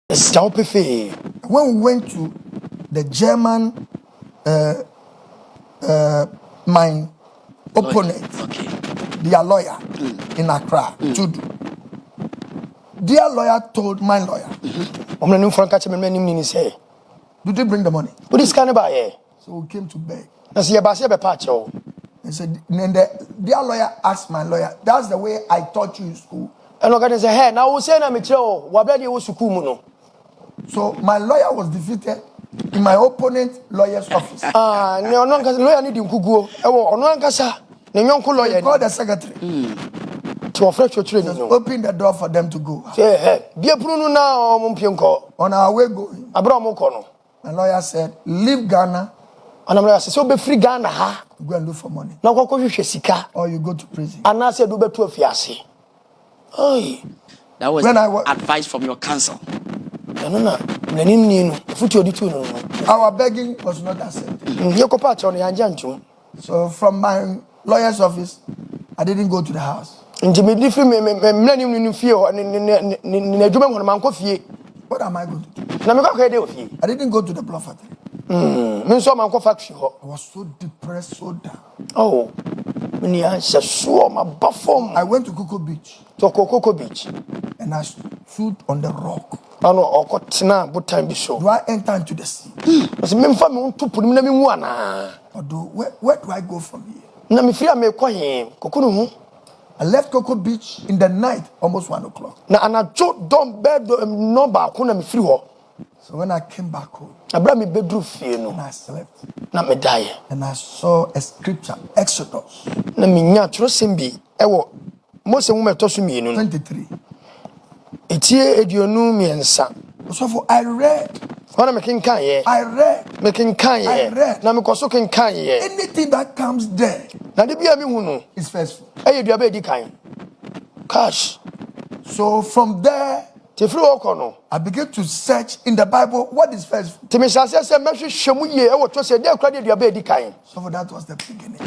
When we went to the German, my opponent, their lawyer in Accra, their lawyer told my lawyer, did they bring the money? So we came to beg. And said, their lawyer asked my lawyer, that's the way I taught you in school. And I say, hey, now we say so my lawyer was defeated in my opponent lawyer's office. Lawyer need called the secretary. Open the door for them to go. On our way going, my lawyer said, leave Ghana. And I'm like, so be free Ghana, go and look for money. Now go or you go to prison. And I said, do be 12 years. That was advice from your counsel. Our begging was not accepted. So from my lawyer's office, I didn't go to the house. What am I going to do? I didn't go to the block factory. I was so depressed, so down. I went to Cocoa Beach. And I stood on the rock. Do I enter into the sea? Where do I go from here? I left Cocoa Beach in the night, almost 1 o'clock. So when I came back home, and I slept, and I saw a scripture, Exodus 23. So I read. Anything that comes there is faithful. Cash. So from there, I began to search in the Bible what is faithful. So that was the beginning.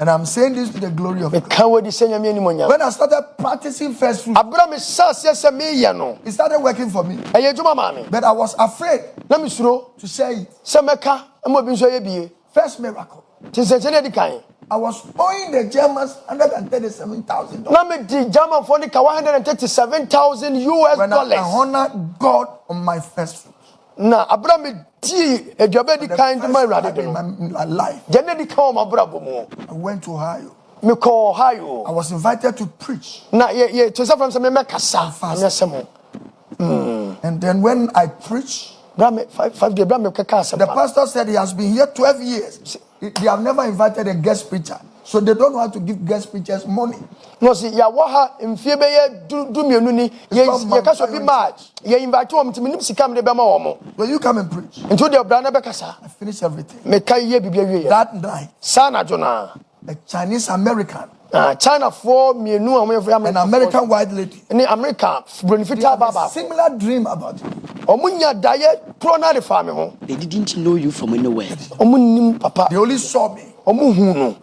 And I'm saying this to the glory of God. When I started practicing first fruit, it started working for me. But I was afraid to say it. First miracle. I was owing the Germans $137,000. When I honored God on my first fruit. I went to Ohio. I was invited to preach. And then when I preached, the pastor said he has been here 12 years. They have never invited a guest preacher. So they don't know how to give guest preachers money. No, see, ya waha mfiebe do me nuni ye kaso bi match. Ye invite them to minim sika me be ma wo. When you come and preach. Into the brana be kasa. I finish everything. Me kai ye bibia wie. That night. Sana jona. A Chinese American. China for me nu an American white lady. Any American benefita baba. Similar dream about it. Omunya daye pronary farm ho. They didn't know you from anywhere. Omunim papa. They only saw me. Omuhu no.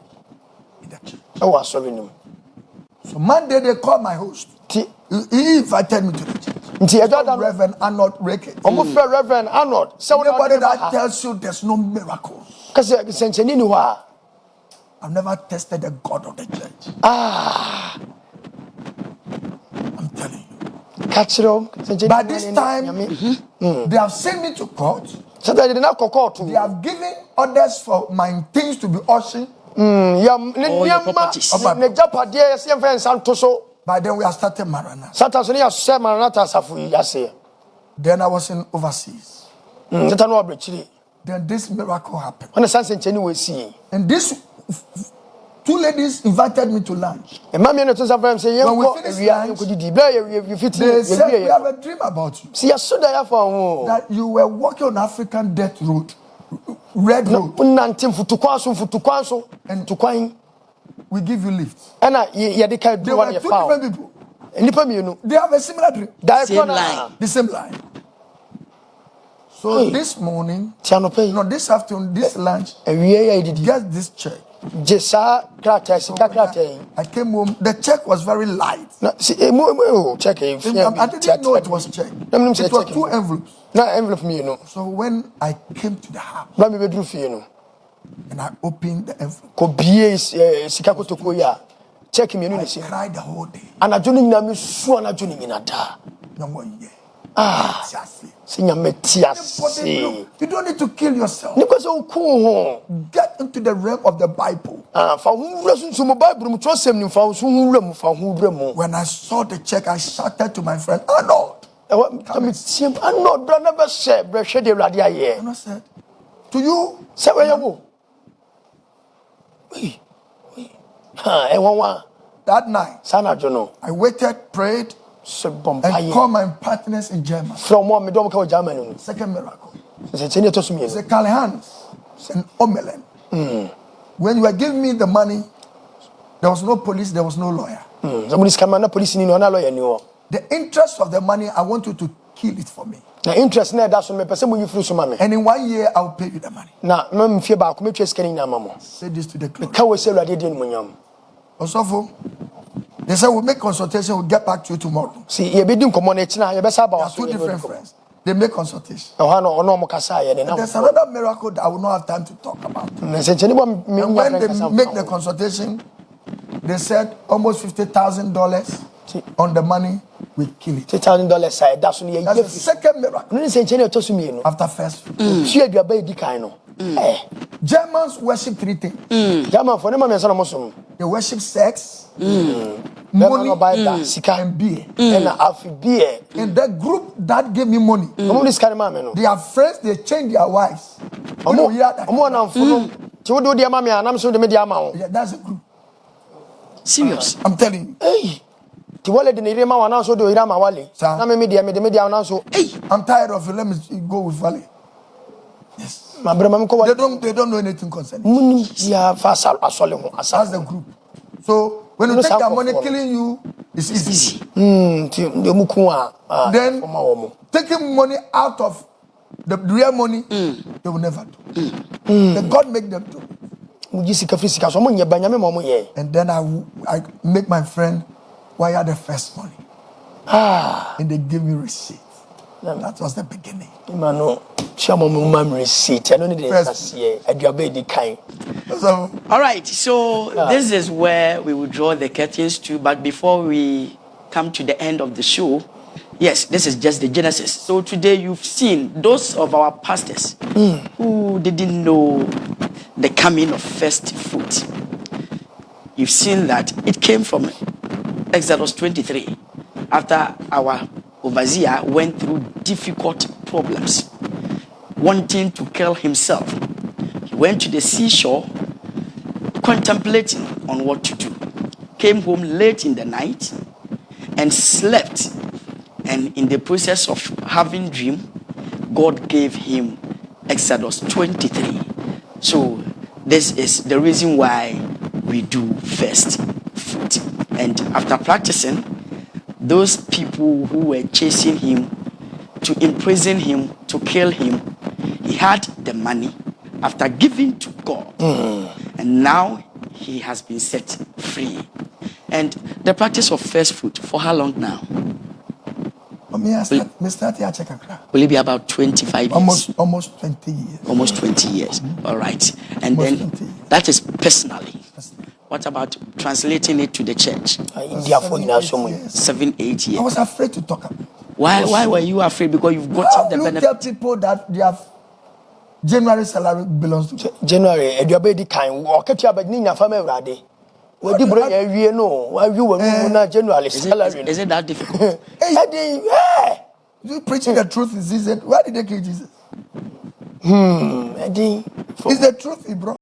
In the church. I was serving him. So Monday they called my host. He invited me to the church. Reverend Arnold Ricketts. Reverend Arnold. Somebody that tells you there's no miracles. I've never tested the God of the church. I'm telling you. By this time, they have sent me to court. They have given orders for my things to be auctioned. By then we are starting Maranatha. Then I was in overseas. Then this miracle happened. And these two ladies invited me to lunch. When we finished lunch, they said, we have a dream about you. That you were walking on African death road. Red road. And we give you lift. There were two different people. They have a similar dream. Same line. The same line. So this morning, no, this afternoon, this lunch, get this check. Jesa krata sika krata. I came home. The check was very light. No, see, check. I didn't know it was check. It was 2 envelopes. No envelope me, you know. So when I came to the house, and I opened the envelope, check me, I cried the whole day. And I don't know you don't need to kill yourself. Get into the realm of the Bible. When I saw the check, I shouted to my friend, Arnold. Arnold said, to you, that night, I waited, prayed, and called my partners in Germany. Second miracle. It's a Kalehans and Omelen. When you were giving me the money, there was no police, there was no lawyer. The interest of the money, I want you to kill it for me. And in 1 year, I'll pay you the money. Say this to the clerk. Also, they said we'll make consultation, we'll get back to you tomorrow. See, there are 2 different friends. They make consultation. And there's another miracle that I will not have time to talk about. And when they make the consultation, they said almost $50,000 on the money, we kill it. $50,000. That's the second miracle. After first. Germans worship 3 things. They worship sex, money, and beer. And the group that gave me money, they are friends, they change their wives. Yeah, that's a group. Serious? I'm telling you. Hey. I'm tired of it. Let me go with Valley. Yes. They don't know anything concerning it. That's the group. So when you take that money, killing you is easy. Then taking money out of the real money, they will never do. Then God make them do. And then I make my friend wire the first money. And they give me receipt. That was the beginning. All right, so this is where we will draw the curtains to. But before we come to the end of the show, yes, this is just the genesis. So today you've seen those of our pastors who didn't know the coming of first fruit. You've seen that it came from Exodus 23 after our overseer went through difficult problems, wanting to kill himself. He went to the seashore, contemplating on what to do. Came home late in the night and slept. And in the process of having dream, God gave him Exodus 23. So this is the reason why we do first fruit. And after practicing, those people who were chasing him to imprison him, to kill him, he had the money after giving to God. And now he has been set free. And the practice of first fruit, for how long now? Will it be about 25 years? Almost 20 years. Almost 20 years. All right. And then that is personally. What about translating it to the church? 7-8 years. I was afraid to talk about it. Why were you afraid? Because you've got the benefit. Tell people that their January salary belongs to January. Is it that difficult? You preaching the truth is easy. Why did they kill Jesus? It's the truth, bro.